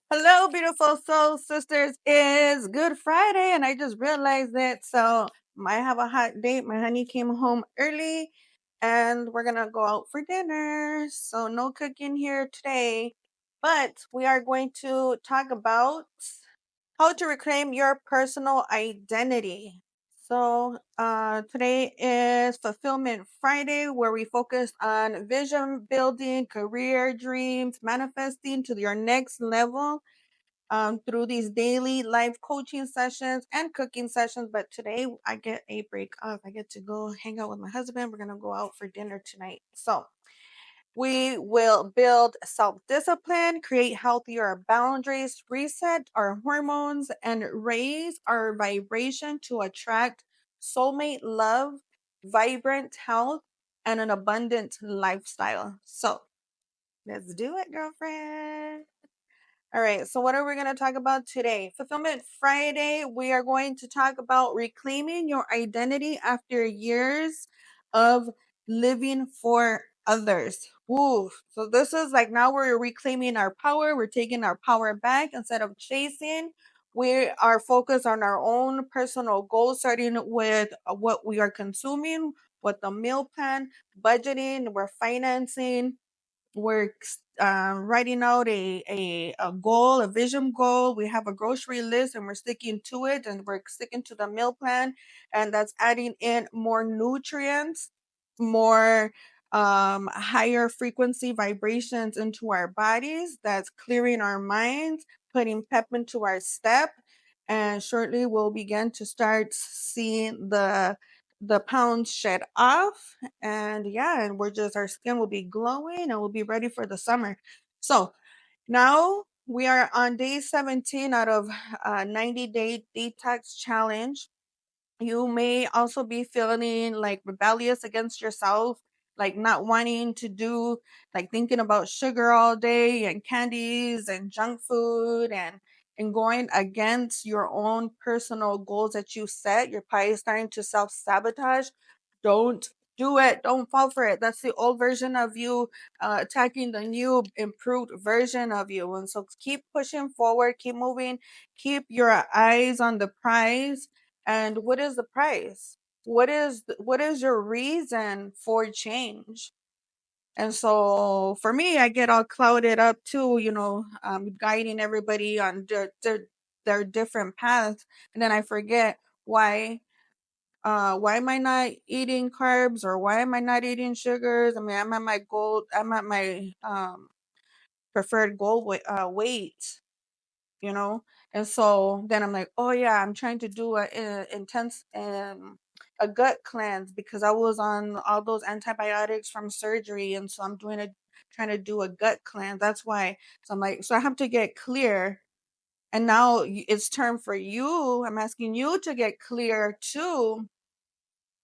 Hello, beautiful soul sisters. It's Good Friday, and I just realized that. So, I have a hot date. My honey came home early, and we're gonna go out for dinner. So, no cooking here today, but we are going to talk about how to reclaim your personal identity. So, today is Fulfillment Friday, where we focus on vision building, career dreams, manifesting to your next level through these daily life coaching sessions and cooking sessions. But today I get a break off. I get to go hang out with my husband. We're going to go out for dinner tonight. So, we will build self discipline, create healthier boundaries, reset our hormones, and raise our vibration to attract soulmate love, vibrant health, and an abundant lifestyle. So let's do it, girlfriend. All right, so what are we going to talk about today? Fulfillment Friday, we are going to talk about reclaiming your identity after years of living for others. Ooh, so this is like now we're reclaiming our power, we're taking our power back instead of chasing. We are focused on our own personal goals, starting with what we are consuming, what the meal plan, budgeting, we're financing, we're writing out a goal, a vision goal. We have a grocery list and we're sticking to it, and we're sticking to the meal plan, and that's adding in more nutrients, more higher frequency vibrations into our bodies. That's clearing our minds, putting pep into our step, and shortly we'll begin to start seeing the pounds shed off, and yeah, and we're just our skin will be glowing and we'll be ready for the summer. So now we are on day 17 out of 90-day detox challenge. You may also be feeling like rebellious against yourself, like not wanting to do, like thinking about sugar all day and candies and junk food, and going against your own personal goals that you set. You're probably starting to self-sabotage. Don't do it. Don't fall for it. That's the old version of you attacking the new improved version of you. And so keep pushing forward, keep moving, keep your eyes on the prize. And what is the price? What is your reason for change? And so for me, I get all clouded up too, guiding everybody on their different paths, and then I forget why am I not eating carbs, or why am I not eating sugars? I mean, I'm at my preferred goal weight, you know. And so then I'm like, oh yeah, I'm trying to do a intense a gut cleanse because I was on all those antibiotics from surgery, and so I'm doing a trying to do a gut cleanse. That's why. So I'm like, so I have to get clear. And now it's time for you. I'm asking you to get clear too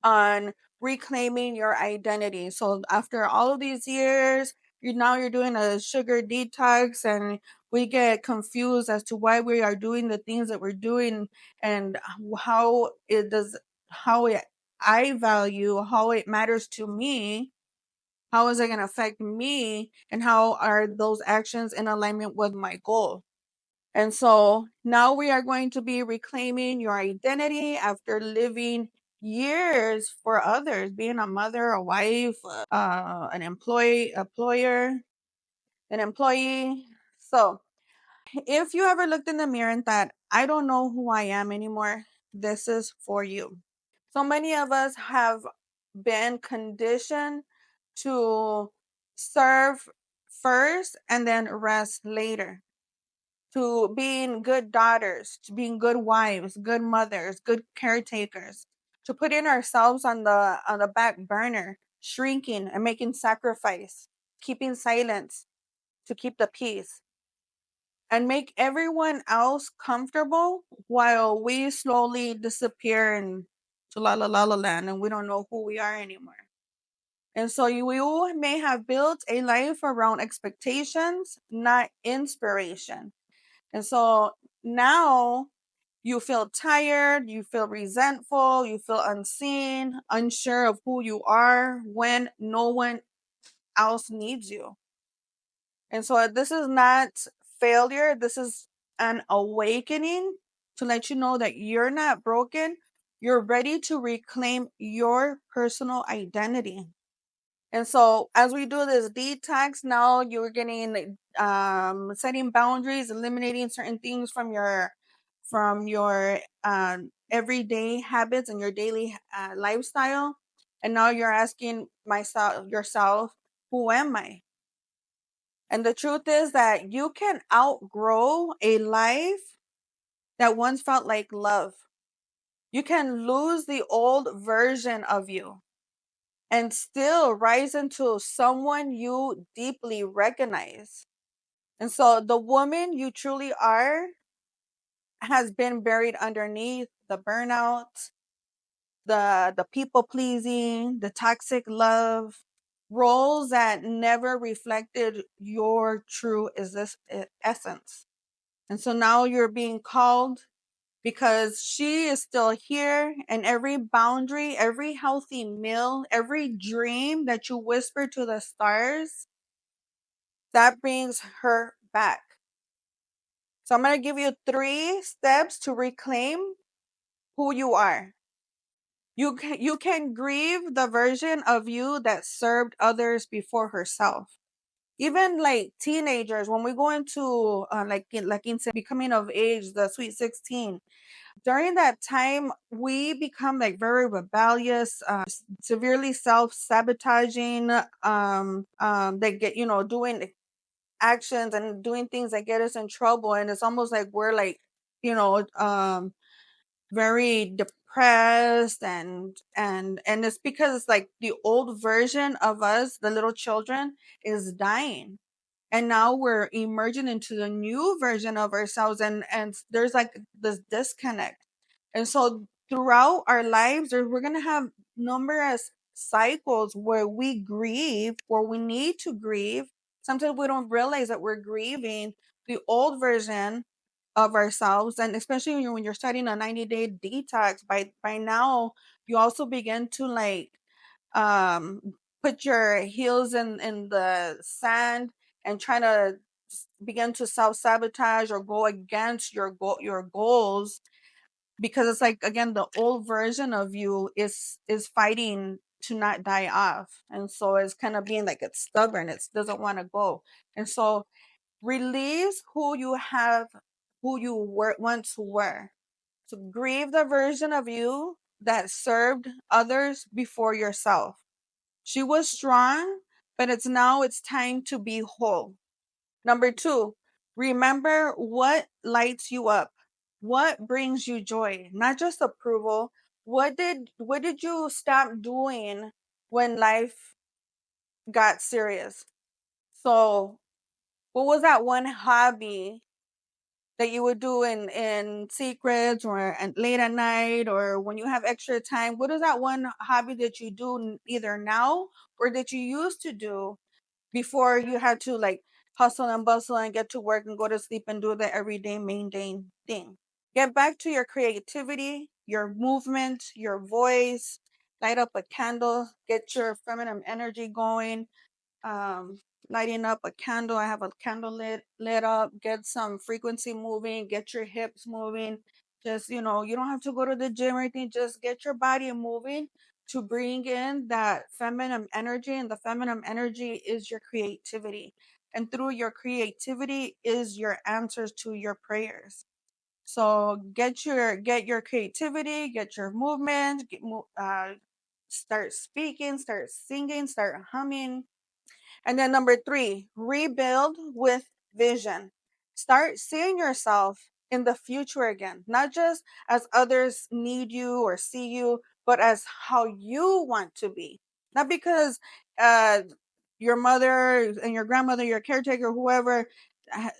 on reclaiming your identity. So after all of these years, you're doing a sugar detox, and we get confused as to why we are doing the things that we're doing, and how it does how it I value, how it matters to me, how is it going to affect me, and how are those actions in alignment with my goal. And so now we are going to be reclaiming your identity after living years for others, being a mother, a wife, an employer, an employee. So if you ever looked in the mirror and thought, I don't know who I am anymore, this is for you. So many of us have been conditioned to serve first and then rest later, to being good daughters, to being good wives, good mothers, good caretakers, to putting ourselves on the back burner, shrinking and making sacrifice, keeping silence to keep the peace, and make everyone else comfortable while we slowly disappear into la land, and we don't know who we are anymore. And so you may have built a life around expectations, not inspiration. And so now you feel tired, you feel resentful, you feel unseen, unsure of who you are when no one else needs you. And so this is not failure. This is an awakening to let you know that you're not broken. You're ready to reclaim your personal identity. And so as we do this detox, now you're getting setting boundaries, eliminating certain things from your everyday habits and your daily lifestyle. And now you're asking myself yourself, who am I? And the truth is that you can outgrow a life that once felt like love. You can lose the old version of you and still rise into someone you deeply recognize. And so the woman you truly are has been buried underneath the burnout, the people pleasing, the toxic love, roles that never reflected your true essence. And so now you're being called because she is still here, and every boundary, every healthy meal, every dream that you whisper to the stars, that brings her back. So I'm going to give you 3 steps to reclaim who you are. You can grieve the version of you that served others before herself. Even like teenagers, when we go into like in becoming of age, the sweet 16, during that time we become like very rebellious, severely self-sabotaging, they get, doing actions and doing things that get us in trouble, and it's almost like we're like, you know um very depressed, and it's because it's like the old version of us, the little children, is dying, and now we're emerging into the new version of ourselves, and there's like this disconnect. And so throughout our lives we're going to have numerous cycles where we grieve, where we need to grieve. Sometimes we don't realize that we're grieving the old version of ourselves, and especially when you're starting a 90-day detox, by now you also begin to like um put your heels in the sand and try to begin to self-sabotage or go against your goals, because it's like, again, the old version of you is fighting to not die off, and so it's kind of being like it's stubborn, it doesn't want to go. And so release who you were once were. So grieve the version of you that served others before yourself. She was strong, but it's time to be whole. Number 2, remember what lights you up. What brings you joy, not just approval. What did you stop doing when life got serious? So, what was that one hobby that you would do in secrets, or late at night, or when you have extra time? What is that one hobby that you do either now or that you used to do before you had to like hustle and bustle and get to work and go to sleep and do the everyday mundane thing? Get back to your creativity, your movement, your voice. Light up a candle, get your feminine energy going. um Lighting up a candle, I have a candle lit up, get some frequency moving, get your hips moving. Just, you don't have to go to the gym or anything, just get your body moving to bring in that feminine energy, and the feminine energy is your creativity, and through your creativity is your answers to your prayers. So get your creativity, get your movement, start speaking, start singing, start humming. And then number 3, rebuild with vision. Start seeing yourself in the future again, not just as others need you or see you, but as how you want to be. Not because uh, your mother and your grandmother, your caretaker, whoever,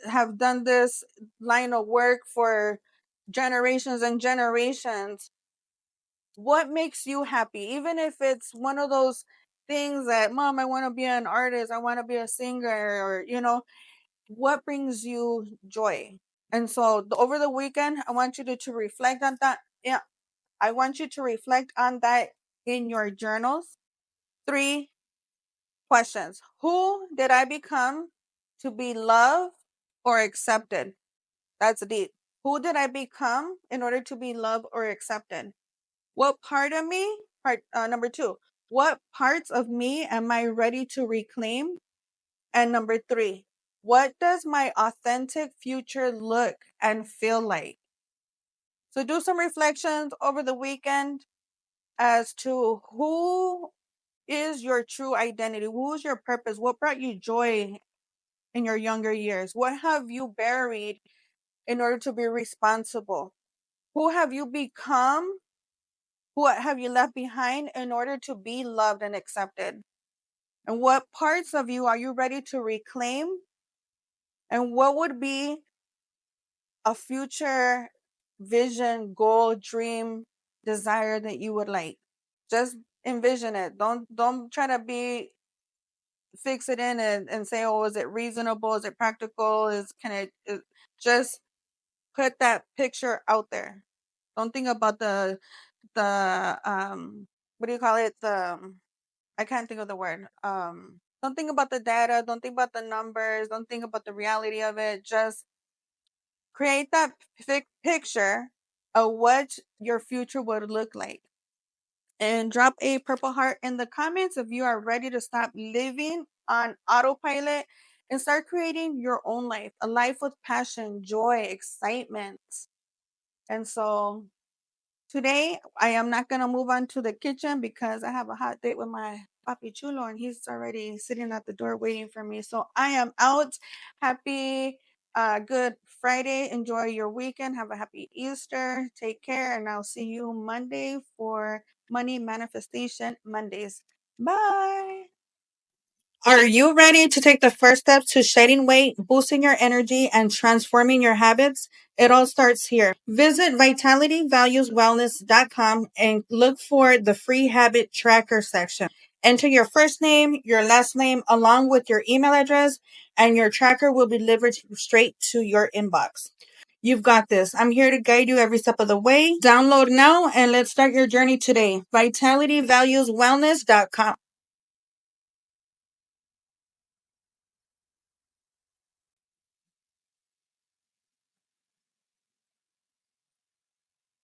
have done this line of work for generations and generations. What makes you happy? Even if it's one of those things that, mom, I want to be an artist, I want to be a singer, or, what brings you joy? And so over the weekend, I want you to reflect on that. Yeah, I want you to reflect on that in your journals. 3 questions. Who did I become to be loved or accepted? That's deep. Who did I become in order to be loved or accepted? What part of me, number two, what parts of me am I ready to reclaim? And number three, what does my authentic future look and feel like? So do some reflections over the weekend as to who is your true identity? Who's your purpose? What brought you joy in your younger years? What have you buried in order to be responsible? Who have you become? What have you left behind in order to be loved and accepted? And what parts of you are you ready to reclaim? And what would be a future vision, goal, dream, desire that you would like? Just envision it. Don't try to be fix it in and say, oh, is it reasonable? Is it practical? Just put that picture out there. Don't think about the what do you call it? I can't think of the word. Don't think about the data, don't think about the numbers, don't think about the reality of it. Just create that picture of what your future would look like. And drop a purple heart in the comments if you are ready to stop living on autopilot and start creating your own life, a life with passion, joy, excitement. And so today, I am not going to move on to the kitchen because I have a hot date with my papi chulo and he's already sitting at the door waiting for me. So I am out. Happy Good Friday. Enjoy your weekend. Have a happy Easter. Take care. And I'll see you Monday for Money Manifestation Mondays. Bye. Are you ready to take the first steps to shedding weight, boosting your energy, and transforming your habits? It all starts here. Visit vitalityvalueswellness.com and look for the free habit tracker section. Enter your first name, your last name, along with your email address, and your tracker will be delivered straight to your inbox. You've got this. I'm here to guide you every step of the way. Download now and let's start your journey today. vitalityvalueswellness.com.